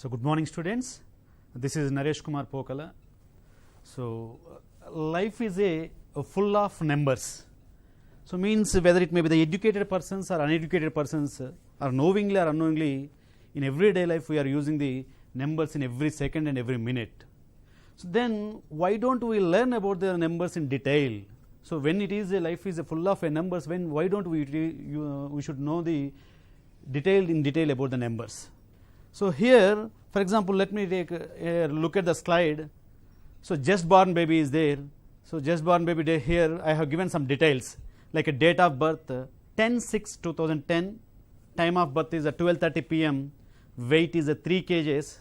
So, good morning students, this is Naresh Kumar Pokala. So, life is a full of numbers. So, means whether it may be the educated persons or uneducated persons or knowingly or unknowingly, in everyday life we are using the numbers in every second and every minute. So, then why don't we learn about the numbers in detail? So, when it is a life is a full of numbers, why don't we should know the detail about the numbers. So, here for example, let me take a look at the slide. So, just born baby is there. So, just born baby day, here I have given some details like a date of birth 10/6/2010, time of birth is at 12:30 p.m., weight is 3 kgs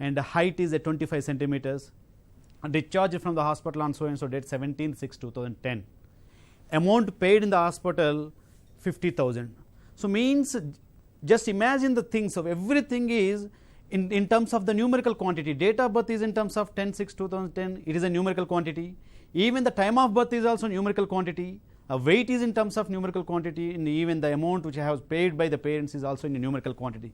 and height is 25 centimeters, discharged from the hospital on so and so date 17/6/2010, amount paid in the hospital 50,000. So, means just imagine the things of everything is in terms of the numerical quantity. Date of birth is in terms of 10/6/2010, it is a numerical quantity. Even the time of birth is also numerical quantity. Weight is in terms of numerical quantity, and even the amount which I have paid by the parents is also in a numerical quantity.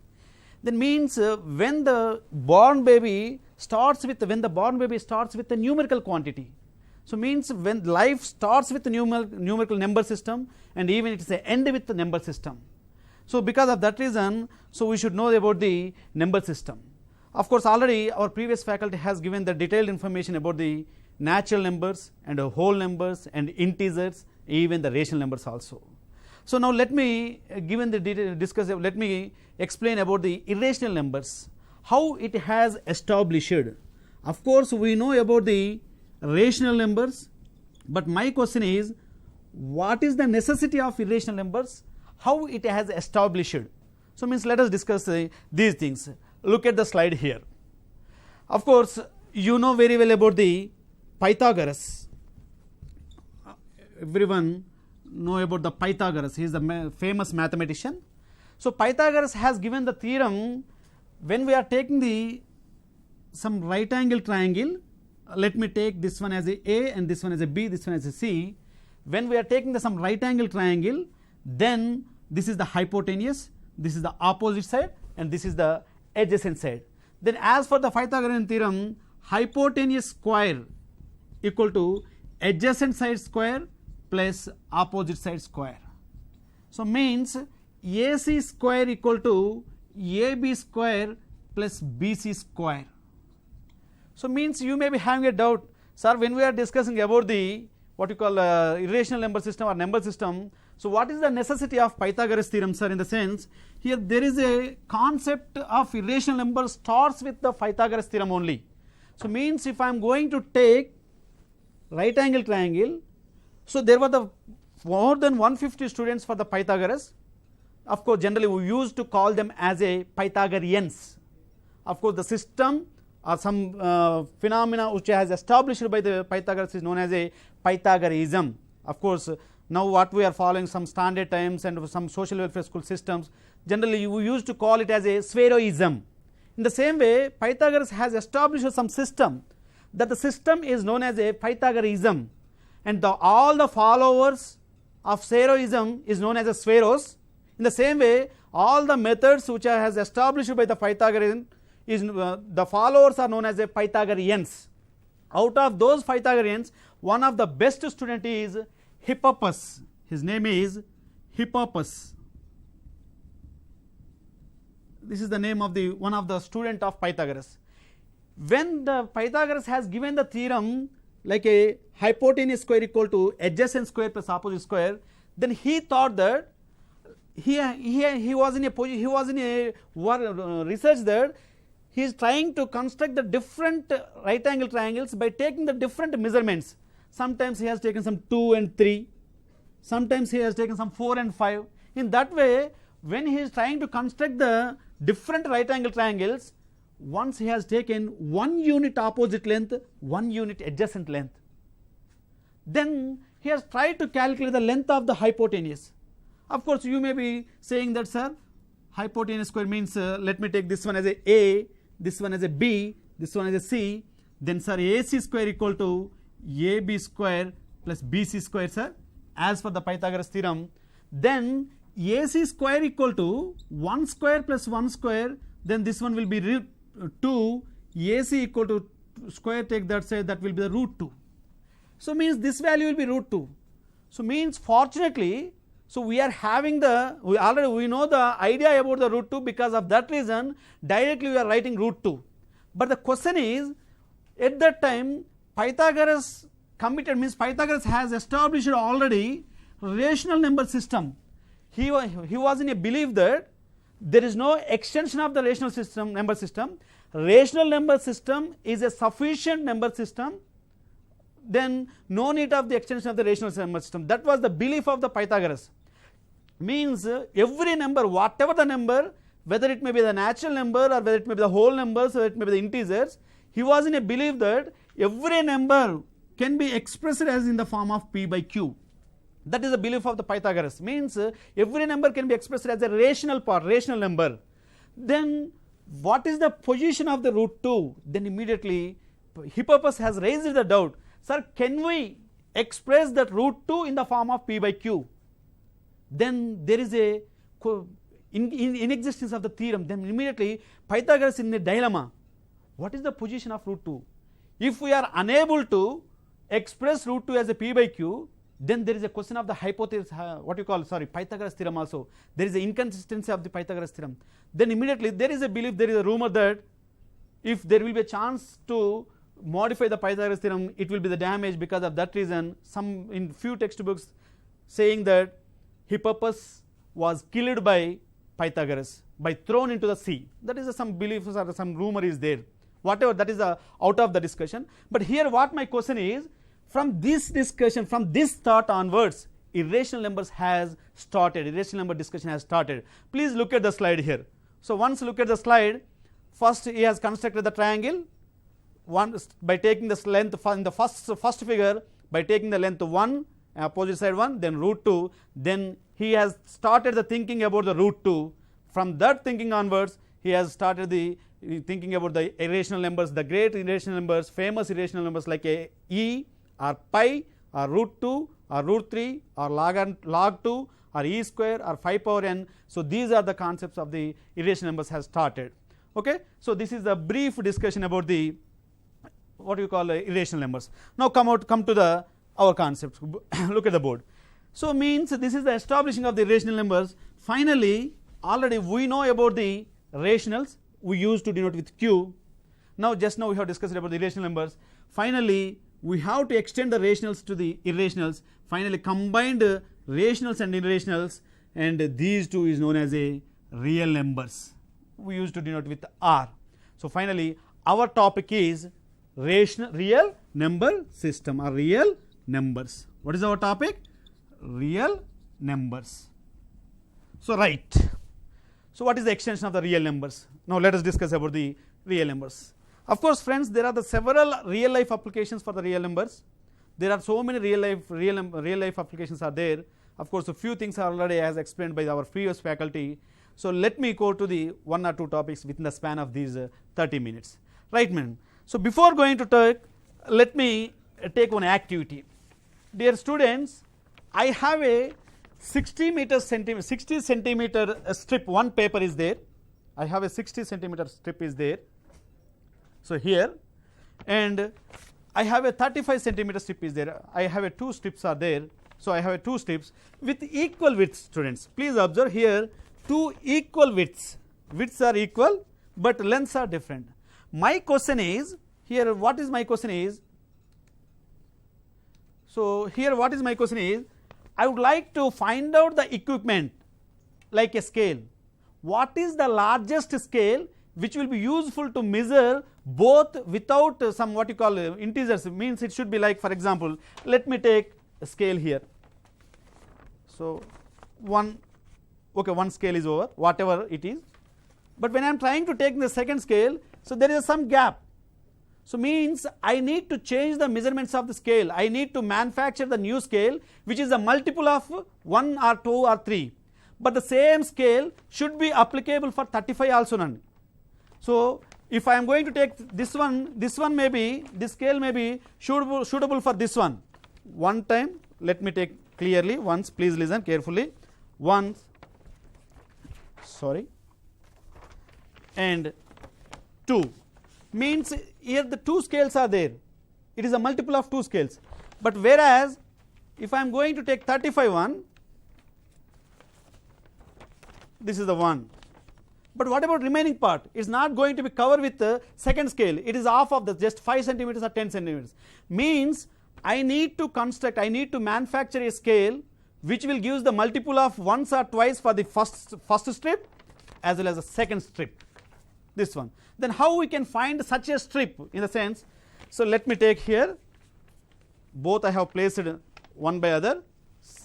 That means when the born baby starts with the numerical quantity. So, means when life starts with the numerical number system, and even it is a end with the number system. So, because of that reason, so we should know about the number system. Of course, already our previous faculty has given the detailed information about the natural numbers and whole numbers and integers, even the rational numbers also. So, now let me let me explain about the irrational numbers, how it has established. Of course, we know about the rational numbers, but my question is, what is the necessity of irrational numbers, how it has established. So, means let us discuss these things. Look at the slide here. Of course, you know very well about the Pythagoras. Everyone know about the Pythagoras, he is the famous mathematician. So, Pythagoras has given the theorem, when we are taking some right angle triangle, let me take this one as a and this one as a B, this one as a C. When we are taking some right angle triangle, then this is the hypotenuse, this is the opposite side, and this is the adjacent side. Then as for the Pythagorean theorem, hypotenuse square equal to adjacent side square plus opposite side square. So, means AC square equal to AB square plus BC square. So, means you may be having a doubt, sir, when we are discussing about the what you call irrational number system or number system. So, what is the necessity of Pythagoras theorem, sir? In the sense, here there is a concept of irrational number starts with the Pythagoras theorem only. So, means if I am going to take right angle triangle, so there were the more than 150 students for the Pythagoras. Of course, generally we used to call them as a Pythagoreans. Of course, the system or some phenomena which has established by the Pythagoras is known as a Pythagoreism. Of course, now what we are following some standard times and some social welfare school systems, generally we used to call it as a spheroism. In the same way, Pythagoras has established some system, that the system is known as a Pythagoreism, and all the followers of spheroism is known as a spheros. In the same way, all the methods which are has established by the Pythagorean is the followers are known as a Pythagoreans. Out of those Pythagoreans, one of the best student is Hipparchus. His name is Hipparchus. This is the name of the one of the student of Pythagoras. When the Pythagoras has given the theorem like a hypotenuse square equal to adjacent square plus opposite square, then he thought that he was in a research that he is trying to construct the different right angle triangles by taking the different measurements. Sometimes he has taken some 2 and 3, sometimes he has taken some 4 and 5. In that way, when he is trying to construct the different right angle triangles, once he has taken 1 unit opposite length, 1 unit adjacent length, then he has tried to calculate the length of the hypotenuse. Of course, you may be saying that, sir, hypotenuse square means let me take this one as a, this one as a B, this one as a C, then sir AC square equal to AB square plus BC square, sir, as for the Pythagoras theorem. Then AC square equal to 1 square plus 1 square, then this one will be 2, AC equal to square take that side, that will be the root 2. So means this value will be root 2. So means fortunately, so we are having we know the idea about the root 2, because of that reason directly we are writing root 2. But the question is, at that time Pythagoras committed, means Pythagoras has established already rational number system. He was in a belief that there is no extension of the rational system, number system. Rational number system is a sufficient number system, then no need of the extension of the rational number system. That was the belief of the Pythagoras. Means every number, whatever the number, whether it may be the natural number or whether it may be the whole numbers or it may be the integers, he was in a belief that every number can be expressed as in the form of p by q. That is the belief of the Pythagoras. Means every number can be expressed as a rational number. Then what is the position of the root 2? Then immediately Hipparchus has raised the doubt, sir, can we express that root 2 in the form of p by q? Then there is a in existence of the theorem. Then immediately Pythagoras in a dilemma. What is the position of root 2? If we are unable to express root 2 as a p by q, then there is a question of the hypothesis, Pythagoras theorem also. There is an inconsistency of the Pythagoras theorem. Then immediately there is a belief, there is a rumor that if there will be a chance to modify the Pythagoras theorem, it will be the damage. Because of that reason, some in few textbooks saying that Hipparchus was killed by Pythagoras, by thrown into the sea. That is some belief or some rumor is there. Whatever, that is out of the discussion. But here what my question is, from this discussion, from this thought onwards, irrational numbers has started, irrational number discussion has started. Please look at the slide here. So once look at the slide, first he has constructed the triangle by taking this length in the first figure, by taking the length 1, opposite side 1, then root 2, then he has started the thinking about the root 2. From that thinking onwards, he has started the thinking about the irrational numbers, the great irrational numbers, famous irrational numbers like e or pi or root 2 or root 3 or log 2 or e square or 5 power n. So these are the concepts of the irrational numbers has started. Okay, so this is a brief discussion about the what you call irrational numbers. Now come to our concepts. Look at the board. So means this is the establishing of the irrational numbers. Finally, already we know about the rationals. We used to denote with q. Now just now we have discussed about the irrational numbers. Finally, we have to extend the rationals to the irrationals. Finally, combined rationals and irrationals, and these two is known as a real numbers. We used to denote with r. So finally, our topic is real number system or real numbers. What is our topic? Real numbers. So right. So what is the extension of the real numbers? Now let us discuss about the real numbers. Of course, friends, there are the several real life applications for the real numbers. There are so many real life applications are there. Of course, a few things are already as explained by our previous faculty. So let me go to the 1 or 2 topics within the span of these 30 minutes. Right, man. So before going to talk, let me take one activity. Dear students, I have a 60 centimeter strip, one paper is there. I have a 60 centimeter strip is there. So here, and I have a 35 centimeter strip is there. I have a 2 strips are there. So I have a 2 strips with equal widths, students. Please observe here, 2 equal widths. Widths are equal, but lengths are different. My question is here. What is my question is? So here, what is my question is? I would like to find out the equipment like a scale. What is the largest scale which will be useful to measure both without some what you call integers? Means it should be like, for example, let me take a scale here. So one scale is over, whatever it is. But when I am trying to take the second scale, so there is some gap. So means I need to change the measurements of the scale. I need to manufacture the new scale which is a multiple of 1 or 2 or 3. But the same scale should be applicable for 35 also none. So if I am going to take this one may be, this scale may be suitable for this one. One time, let me take clearly once, please listen carefully. Once, sorry, and 2 means here the 2 scales are there, it is a multiple of 2 scales, but whereas if I am going to take 35 one, this is the 1, but what about remaining part? It is not going to be covered with the second scale, it is half of the just 5 centimeters or 10 centimeters, means I need to construct, I need to manufacture a scale which will give the multiple of once or twice for the first strip as well as the second strip, this one. Then how we can find such a strip in the sense, so let me take here, both I have placed one by other,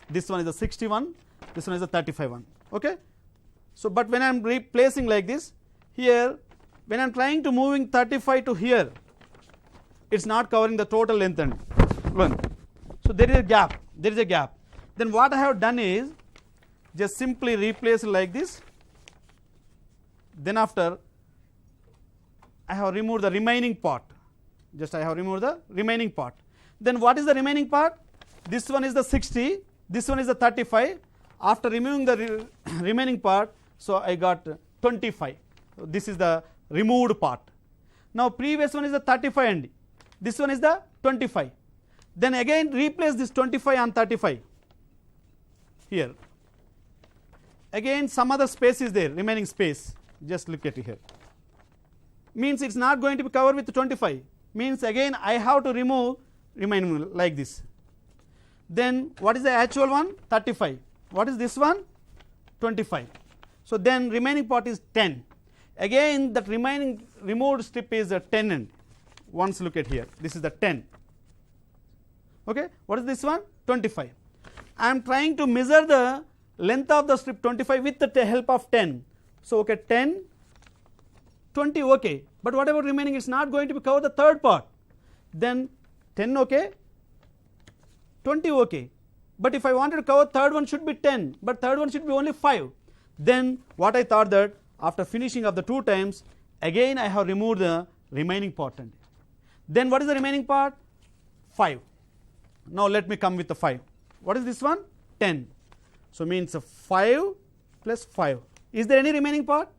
this one is the 61, this one is the 35 one, okay. So but when I am replacing like this, here when I am trying to moving 35 to here, it is not covering the total length and one. So there is a gap, there is a gap. Then what I have done is just simply replace like this, then after I have removed the remaining part, just I have removed the remaining part. Then what is the remaining part? This one is the 60, this one is the 35, after removing the remaining part, so I got 25, so this is the removed part. Now previous one is the 35 and this one is the 25, then again replace this 25 on 35 here, again some other space is there, remaining space, just look at it here, means it is not going to be covered with 25, means again I have to remove remaining like this. Then what is the actual one? 35. What is this one? 25. So then remaining part is 10. Again that remaining removed strip is 10 and once look at here, this is the 10. Okay, what is this one? 25. I am trying to measure the length of the strip 25 with the help of 10. So okay, 10, 20 okay, but what about remaining? It is not going to be covered the third part. Then 10 okay, 20 okay, but if I wanted to cover third one should be 10, but third one should be only 5. Then what I thought that after finishing of the 2 times, again I have removed the remaining part. And then what is the remaining part? 5. Now let me come with the 5. What is this one? 10. So means 5 plus 5. Is there any remaining part?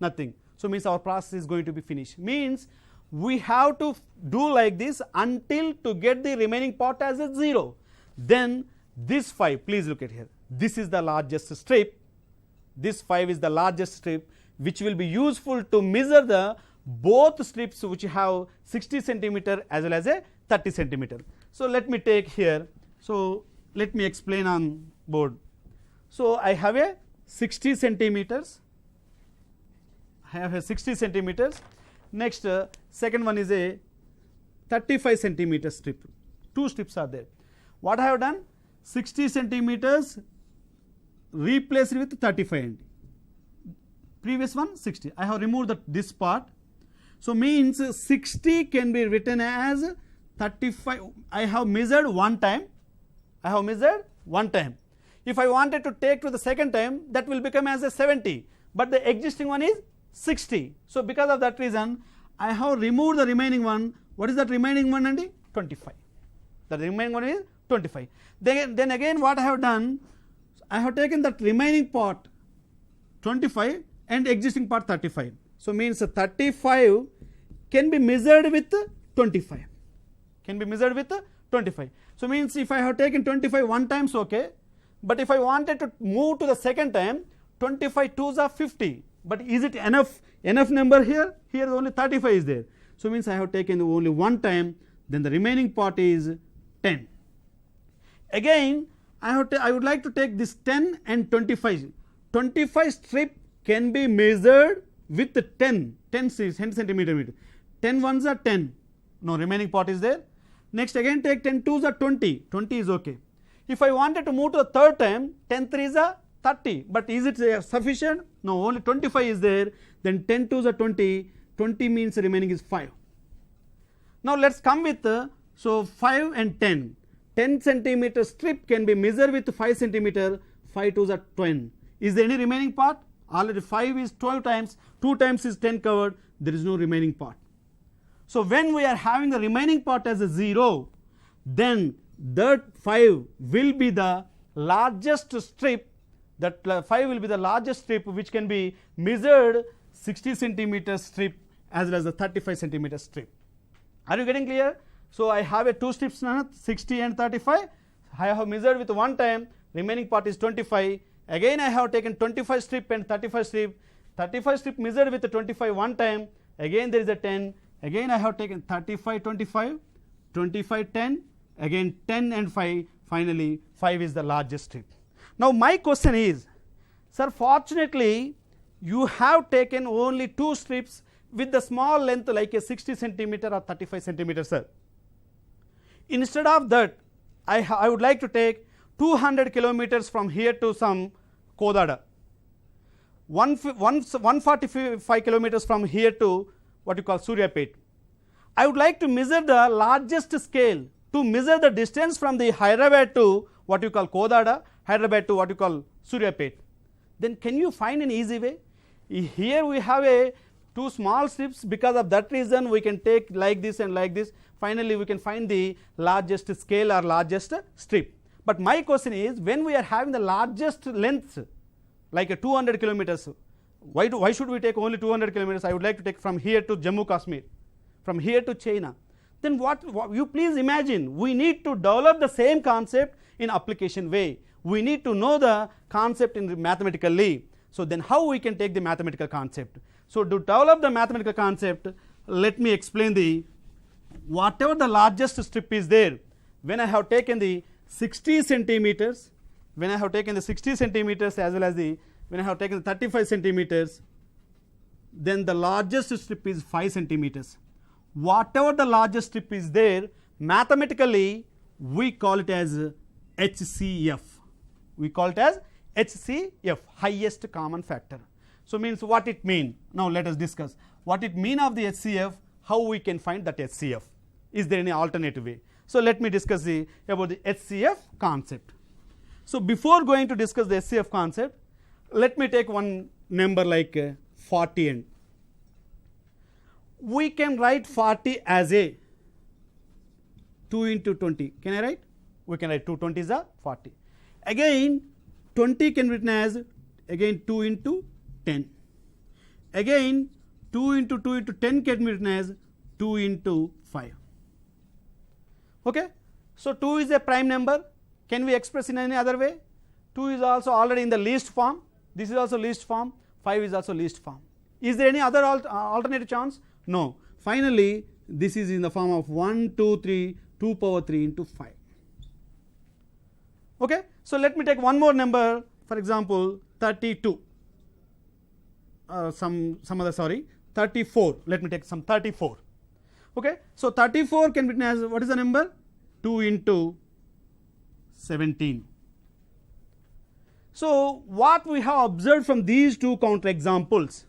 Nothing. So means our process is going to be finished. Means we have to do like this until to get the remaining part as a 0. Then this 5, please look at here, this is the largest strip, this 5 is the largest strip which will be useful to measure the both strips which have 60 centimeter as well as a 30 centimeter. So let me take here, so let me explain on board. So I have a 60 centimeters, I have a 60 centimeters. Next second one is a 35 centimeter strip, 2 strips are there. What I have done? 60 centimeters replaced with 35 and previous one 60. I have removed this part. So means 60 can be written as 35. I have measured one time. I have measured one time. If I wanted to take to the second time, that will become as a 70. But the existing one is 60. So because of that reason, I have removed the remaining one. What is that remaining one, Andy? 25. The remaining one is 25. Then again what I have done, I have taken that remaining part 25 and existing part 35. So means 35 can be measured with 25. Can be measured with 25. So means if I have taken 25 one times, okay. But if I wanted to move to the second time, 25 twos are 50. But is it enough number here? Here only 35 is there. So means I have taken only one time. Then the remaining part is 10. Again I would like to take this 10 and 25. 25 strip can be measured with 10 centimeter. 10 ones are 10. No, remaining part is there. Next again take 10 twos are 20. 20 is okay. If I wanted to move to the third time, 10 threes are 30. But is it sufficient? No, only 25 is there. Then 10 twos are 20. 20 means remaining is 5. Now let's come with so 5 and 10. 10 centimeter strip can be measured with 5 centimeter. 5 twos are 10. Is there any remaining part? Already 5 is 12 times. 2 times is 10 covered. There is no remaining part. So when we are having the remaining part as a 0, then that 5 will be the largest strip. That 5 will be the largest strip which can be measured 60 centimeter strip as well as the 35 centimeter strip. Are you getting clear? So I have a 2 strips now, 60 and 35. I have measured with one time, remaining part is 25. Again I have taken 25 strip and 35 strip. 35 strip measured with the 25 one time. Again there is a 10. Again I have taken 35, 25, 25, 10. Again 10 and 5. Finally 5 is the largest strip. Now my question is, sir, fortunately you have taken only 2 strips with the small length like a 60 centimeter or 35 centimeter, sir. Instead of that, I would like to take 200 kilometers from here to some Kodada, 145 kilometers from here to what you call Suryapet. I would like to measure the largest scale to measure the distance from the Hyderabad to what you call Kodada, Hyderabad to what you call Suryapet. Then can you find an easy way? Here we have a 2 small strips, because of that reason we can take like this and like this. Finally we can find the largest scale or largest strip. But my question is, when we are having the largest length like a 200 kilometers, why should we take only 200 kilometers? I would like to take from here to Jammu Kashmir, from here to China. Then what you please imagine, we need to develop the same concept in application way. We need to know the concept in mathematically. So then how we can take the mathematical concept? So to develop the mathematical concept, let me explain the whatever the largest strip is there. When I have taken the 60 centimeters, when I have taken the 60 centimeters as well as when I have taken the 35 centimeters, then the largest strip is 5 centimeters. Whatever the largest strip is there, mathematically we call it as HCF. We call it as HCF, highest common factor. So means what it mean? Now let us discuss what it mean of the HCF, how we can find that HCF. Is there any alternative way? So let me discuss about the HCF concept. So before going to discuss the HCF concept, let me take one number like 40 and we can write 40 as a 2 into 20. Can I write? We can write 2 20s are 40. Again 20 can be written as again 2 into 10. Again 2 into 2 into 10 can be written as 2 into 5. Okay. So 2 is a prime number. Can we express in any other way? 2 is also already in the least form. This is also least form. 5 is also least form. Is there any other alternative chance? No. Finally, this is in the form of 1, 2, 3, 2 power 3 into 5. Okay. So let me take one more number, for example 32. Some other, sorry, 34. Let me take some 34. Okay. So 34 can be written as, what is the number? 2 into 17. So what we have observed from these two counter examples,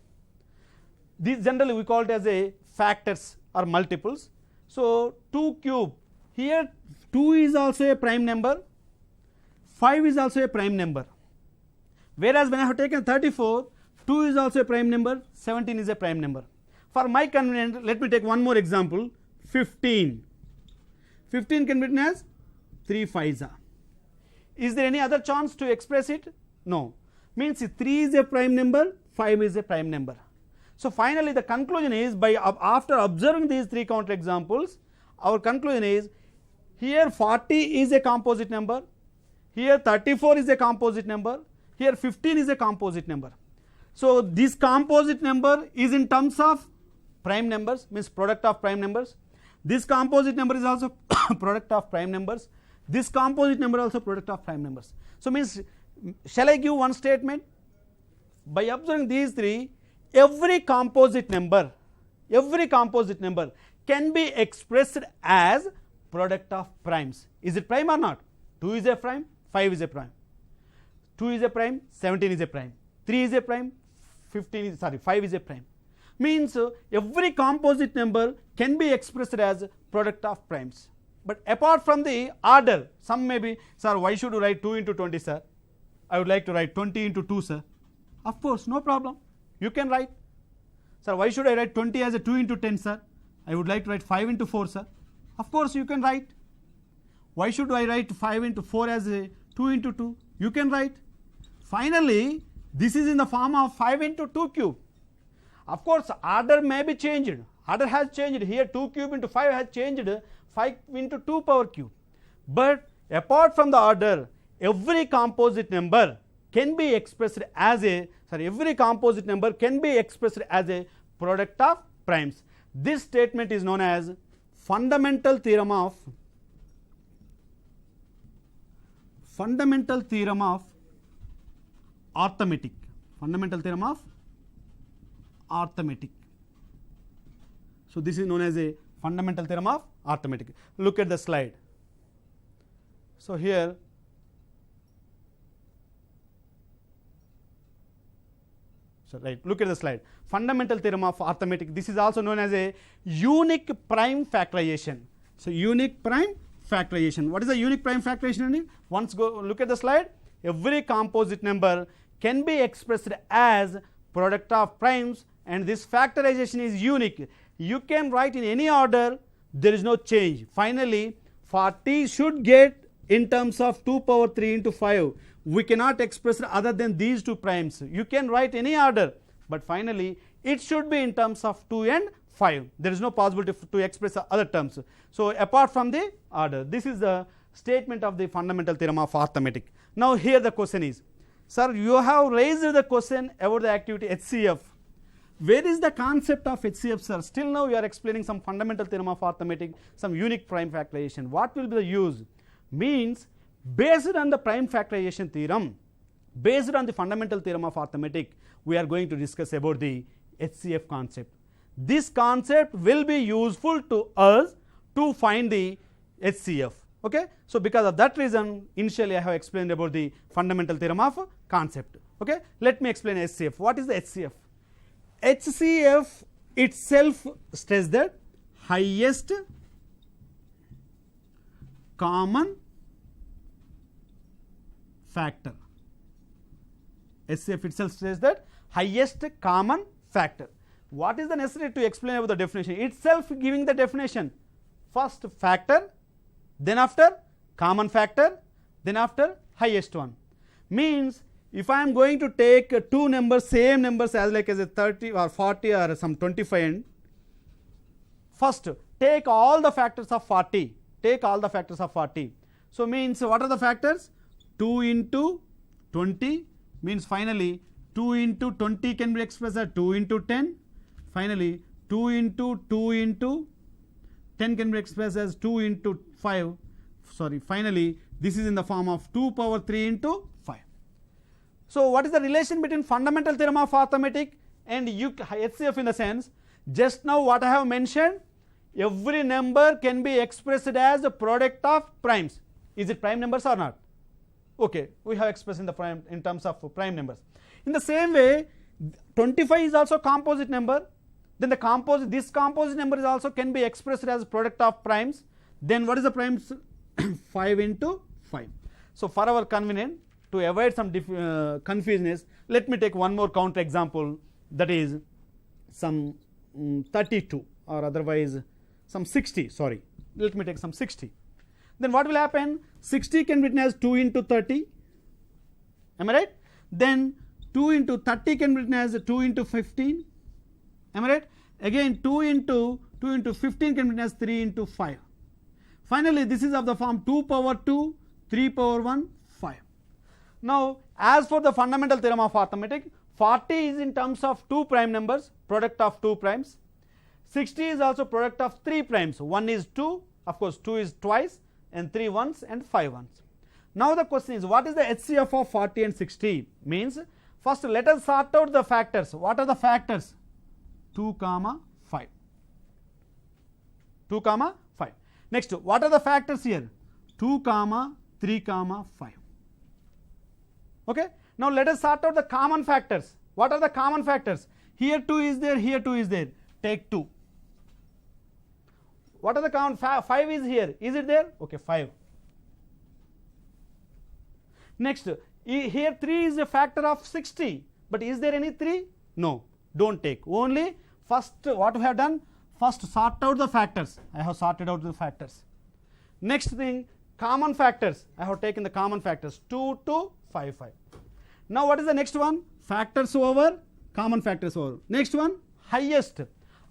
these generally we call it as a factors or multiples. So 2 cube, here 2 is also a prime number, 5 is also a prime number. Whereas when I have taken 34, 2 is also a prime number, 17 is a prime number. For my convenience, let me take one more example, 15. 15 can be written as 3 5s are. Is there any other chance to express it? No. Means 3 is a prime number, 5 is a prime number. So finally the conclusion is, after observing these 3 counter examples, our conclusion is, here 40 is a composite number, here 34 is a composite number, here 15 is a composite number. So this composite number is in terms of prime numbers, means product of prime numbers. This composite number is also product of prime numbers. This composite number also product of prime numbers. So means, shall I give one statement? By observing these 3, every composite number can be expressed as product of primes. Is it prime or not? 2 is a prime, 5 is a prime. 2 is a prime, 17 is a prime. 3 is a prime, 5 is a prime. Means every composite number can be expressed as product of primes. But apart from the order, some may be, sir, why should you write 2 into 20, sir? I would like to write 20 into 2, sir. Of course, no problem. You can write. Sir, why should I write 20 as a 2 into 10, sir? I would like to write 5 into 4, sir. Of course, you can write. Why should I write 5 into 4 as a 2 into 2? You can write. Finally, this is in the form of 5 into 2 cube. Of course, order may be changed. Order has changed. Here 2 cube into 5 has changed 5 into 2 power cube. But apart from the order, every composite number can be expressed as a product of primes. This statement is known as fundamental theorem of arithmetic. Fundamental theorem of arithmetic. So this is known as a fundamental theorem of arithmetic. Look at the slide. So here look at the slide. Fundamental theorem of arithmetic. This is also known as a unique prime factorization. So unique prime factorization. What is the unique prime factorization? Once go look at the slide. Every composite number can be expressed as product of primes, and this factorization is unique. You can write in any order, there is no change. Finally, 40 should get in terms of 2 power 3 into 5. We cannot express other than these two primes. You can write any order, but finally it should be in terms of 2 and 5. There is no possibility to express other terms. So apart from the order, this is the statement of the fundamental theorem of arithmetic. Now here the question is, sir, you have raised the question about the activity HCF. Where is the concept of HCF, sir? Still now you are explaining some fundamental theorem of arithmetic, some unique prime factorization. What will be the use? Means based on the prime factorization theorem, based on the fundamental theorem of arithmetic, we are going to discuss about the HCF concept. This concept will be useful to us to find the HCF. Okay? So because of that reason, initially I have explained about the fundamental theorem of concept. Okay? Let me explain HCF. What is the HCF? HCF itself states that highest common factor. HCF itself says that highest common factor. What is the necessary to explain about the definition? Itself giving the definition. First factor, then after common factor, then after highest one. Means if I am going to take two numbers, same numbers as like as a 30 or 40 or some 25, and first take all the factors of 40. Take all the factors of 40. So means what are the factors? 2 into 20 means finally 2 into 20 can be expressed as 2 into 10. Finally 2 into 2 into 10 can be expressed as 2 into 5. Sorry, finally this is in the form of 2 power 3 into 5. So what is the relation between fundamental theorem of arithmetic and HCF in the sense? Just now what I have mentioned, every number can be expressed as a product of primes. Is it prime numbers or not? Okay, we have expressed in the prime in terms of prime numbers. In the same way, 25 is also composite number. Then this composite number is also can be expressed as a product of primes. Then what is the primes? 5 into 5. So for our convenience, to avoid some confusion, let me take one more counter example, that is some 32 or otherwise some 60. Sorry, let me take some 60. Then what will happen? 60 can be written as 2 into 30. Am I right? Then 2 into 30 can be written as 2 into 15. Am I right? Again 2 into 15 can be written as 3 into 5. Finally this is of the form 2 power 2, 3 power 1, 5. Now as for the fundamental theorem of arithmetic, 40 is in terms of 2 prime numbers, product of 2 primes. 60 is also product of 3 primes. 1 is 2, of course 2 is twice, and 3 ones and 5 ones. Now the question is, what is the HCF of 40 and 60? Means first let us sort out the factors. What are the factors? 2 comma 5. 2 comma 5. Next, what are the factors here? 2 comma 3 comma 5. Okay. Now let us sort out the common factors. What are the common factors? Here 2 is there, here 2 is there. Take 2. What are the common? 5 is here. Is it there? Okay, 5. Next, here 3 is a factor of 60. But is there any 3? No. Don't take. Only first what we have done? First sort out the factors. I have sorted out the factors. Next thing, common factors. I have taken the common factors. 2, 2, 5. Now what is the next one? Factors over, common factors over. Next one, highest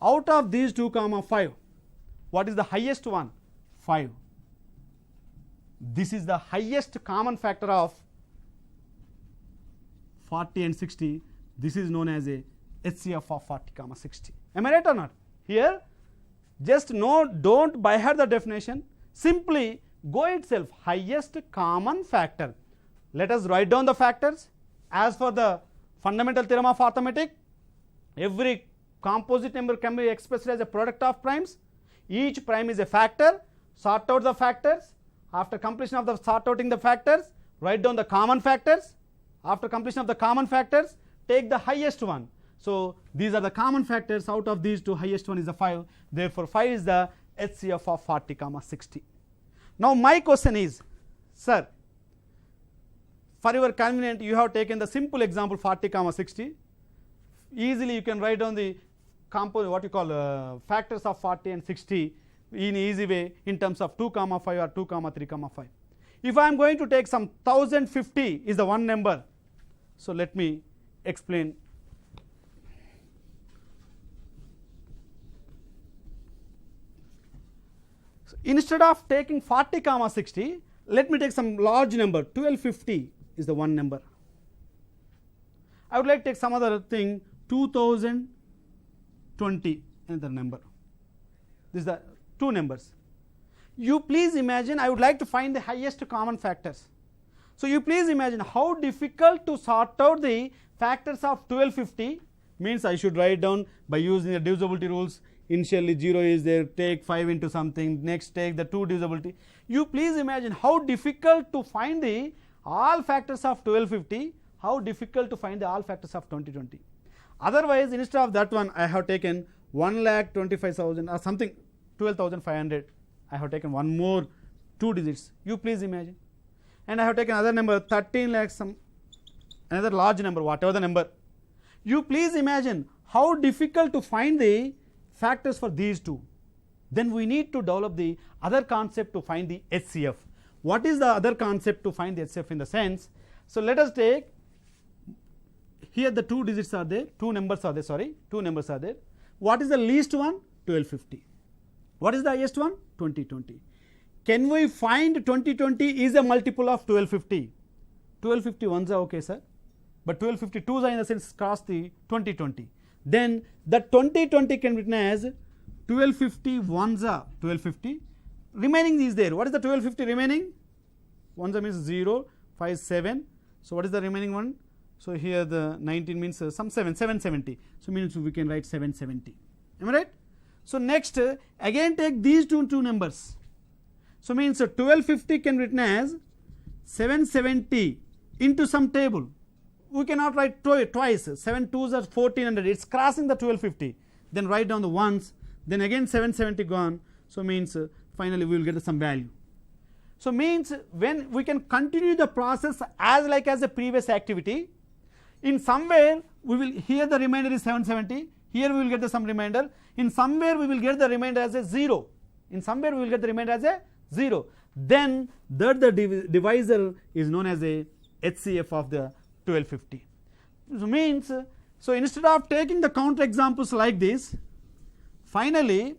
out of these 2 comma 5. What is the highest one? 5. This is the highest common factor of 40 and 60. This is known as a HCF of 40 comma 60. Am I right or not? Here just don't by heart the definition, simply go itself highest common factor. Let us write down the factors. As for the fundamental theorem of arithmetic, every composite number can be expressed as a product of primes. Each prime is a factor. Sort out the factors. After completion of the sort outing the factors, write down the common factors. After completion of the common factors, take the highest one. So these are the common factors. Out of these two, highest one is the 5. Therefore 5 is the HCF of 40 comma 60. Now my question is, sir, for your convenience you have taken the simple example 40 comma 60. Easily you can write down the what you call factors of 40 and 60 in easy way in terms of 2 comma 5 or 2 comma 3 comma 5. If I am going to take some 1050 is the one number. So let me explain. So instead of taking 40 comma 60, let me take some large number. 1250 is the one number. I would like to take some other thing. 2020 another number. This is the two numbers. You please imagine, I would like to find the highest common factors. So you please imagine how difficult to sort out the factors of 1250. Means I should write down by using the divisibility rules. Initially 0 is there, take 5 into something, next take the 2 divisibility. You please imagine how difficult to find the all factors of 1250, how difficult to find the all factors of 2020. Otherwise, instead of that one, I have taken 1,25,000 or something, 12,500. I have taken one more 2 digits. You please imagine. And I have taken another number, 13 lakhs, some another large number, whatever the number. You please imagine how difficult to find the factors for these two. Then we need to develop the other concept to find the HCF. What is the other concept to find the HCF in the sense? So let us take, here the 2 digits are there, 2 numbers are there, sorry, 2 numbers are there. What is the least one? 1250. What is the highest one? 2020. Can we find 2020 is a multiple of 1250? 1250 ones are okay, sir, but 1252s are in the sense cross the 2020. Then the 2020 can be written as 1250 ones are 1250. Remaining is there. What is the 1250 remaining? Ones means 0, 5, 7. So what is the remaining one? So here the 19 means some 770. So means we can write 770. Am I right? So next again take these two numbers. So means 1250 can be written as 770 into some table. We cannot write twice. 7 2s are 1400. It's crossing the 1250. Then write down the ones. Then again 770 gone. So means finally we will get some value. So means when we can continue the process as like as a previous activity. In somewhere we will, here the remainder is 770. Here we will get the some remainder. In somewhere we will get the remainder as a 0. In somewhere we will get the remainder as a 0. Then that the divisor is known as a HCF of the 1250. So means, so instead of taking the counter examples like this, finally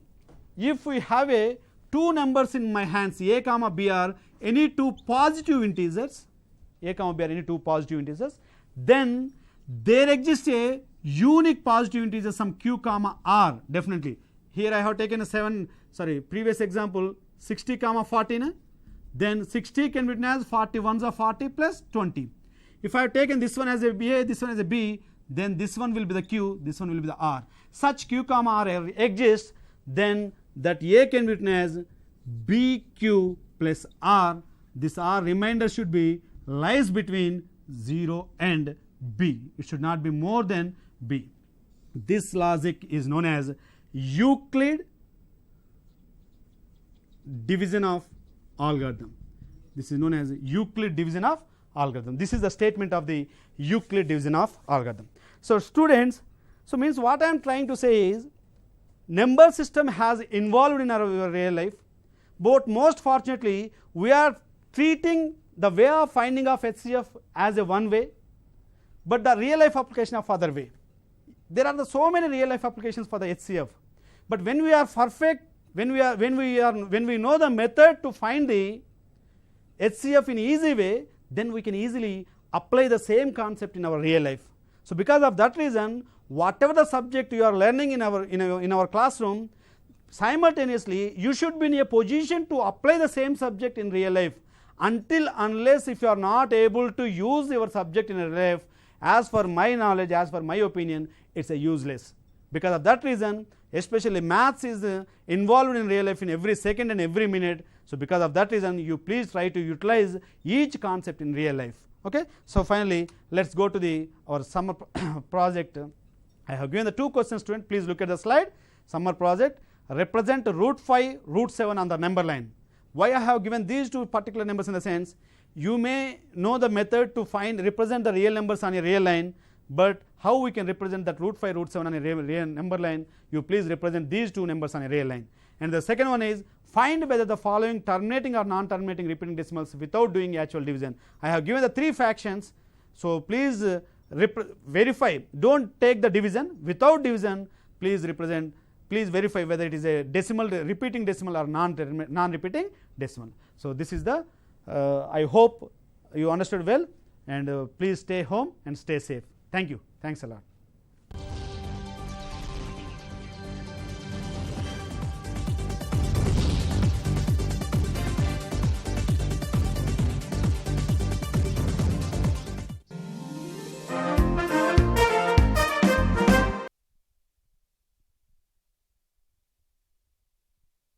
if we have a 2 numbers in my hands, a comma b are any 2 positive integers, a comma b are any 2 positive integers, then there exists a unique positive integer some q comma r definitely. Here I have taken a previous example 60 comma 14, then 60 can be written as 41s are 40 plus 20. If I have taken this one as a b, this one as a b, then this one will be the q, this one will be the r. Such q comma r exists, then that a can be written as bq plus r. This r remainder should be lies between 0 and b. It should not be more than b. This logic is known as Euclid division of algorithm. This is known as Euclid division of algorithm. This is the statement of the Euclid division of algorithm. So students, so means what I am trying to say is number system has involved in our real life, but most fortunately we are treating the way of finding of HCF as a one way, but the real life application of other way. there are so many real life applications for the HCF, but when we are perfect, when we know the method to find the HCF in easy way, then we can easily apply the same concept in our real life. So because of that reason, whatever the subject you are learning in our classroom, simultaneously you should be in a position to apply the same subject in real life. Unless if you are not able to use your subject in real life, as for my knowledge, as for my opinion, it's a useless. Because of that reason, especially maths is involved in real life in every second and every minute. So because of that reason, you please try to utilize each concept in real life. Okay. So finally, let's go to our summer project. I have given the 2 questions, student. Please look at the slide. Summer project, represent root 5, root 7 on the number line. Why I have given these 2 particular numbers in the sense, you may know the method to represent the real numbers on a real line, but how we can represent that root 5, root 7 on a real number line, you please represent these 2 numbers on a real line. And the second one is, find whether the following terminating or non-terminating repeating decimals without doing actual division. I have given the 3 fractions, so please verify, don't take the division, without division please verify whether it is a decimal, repeating decimal or non-repeating decimal. So this is the, I hope you understood well, and please stay home and stay safe. Thank you. Thanks a lot.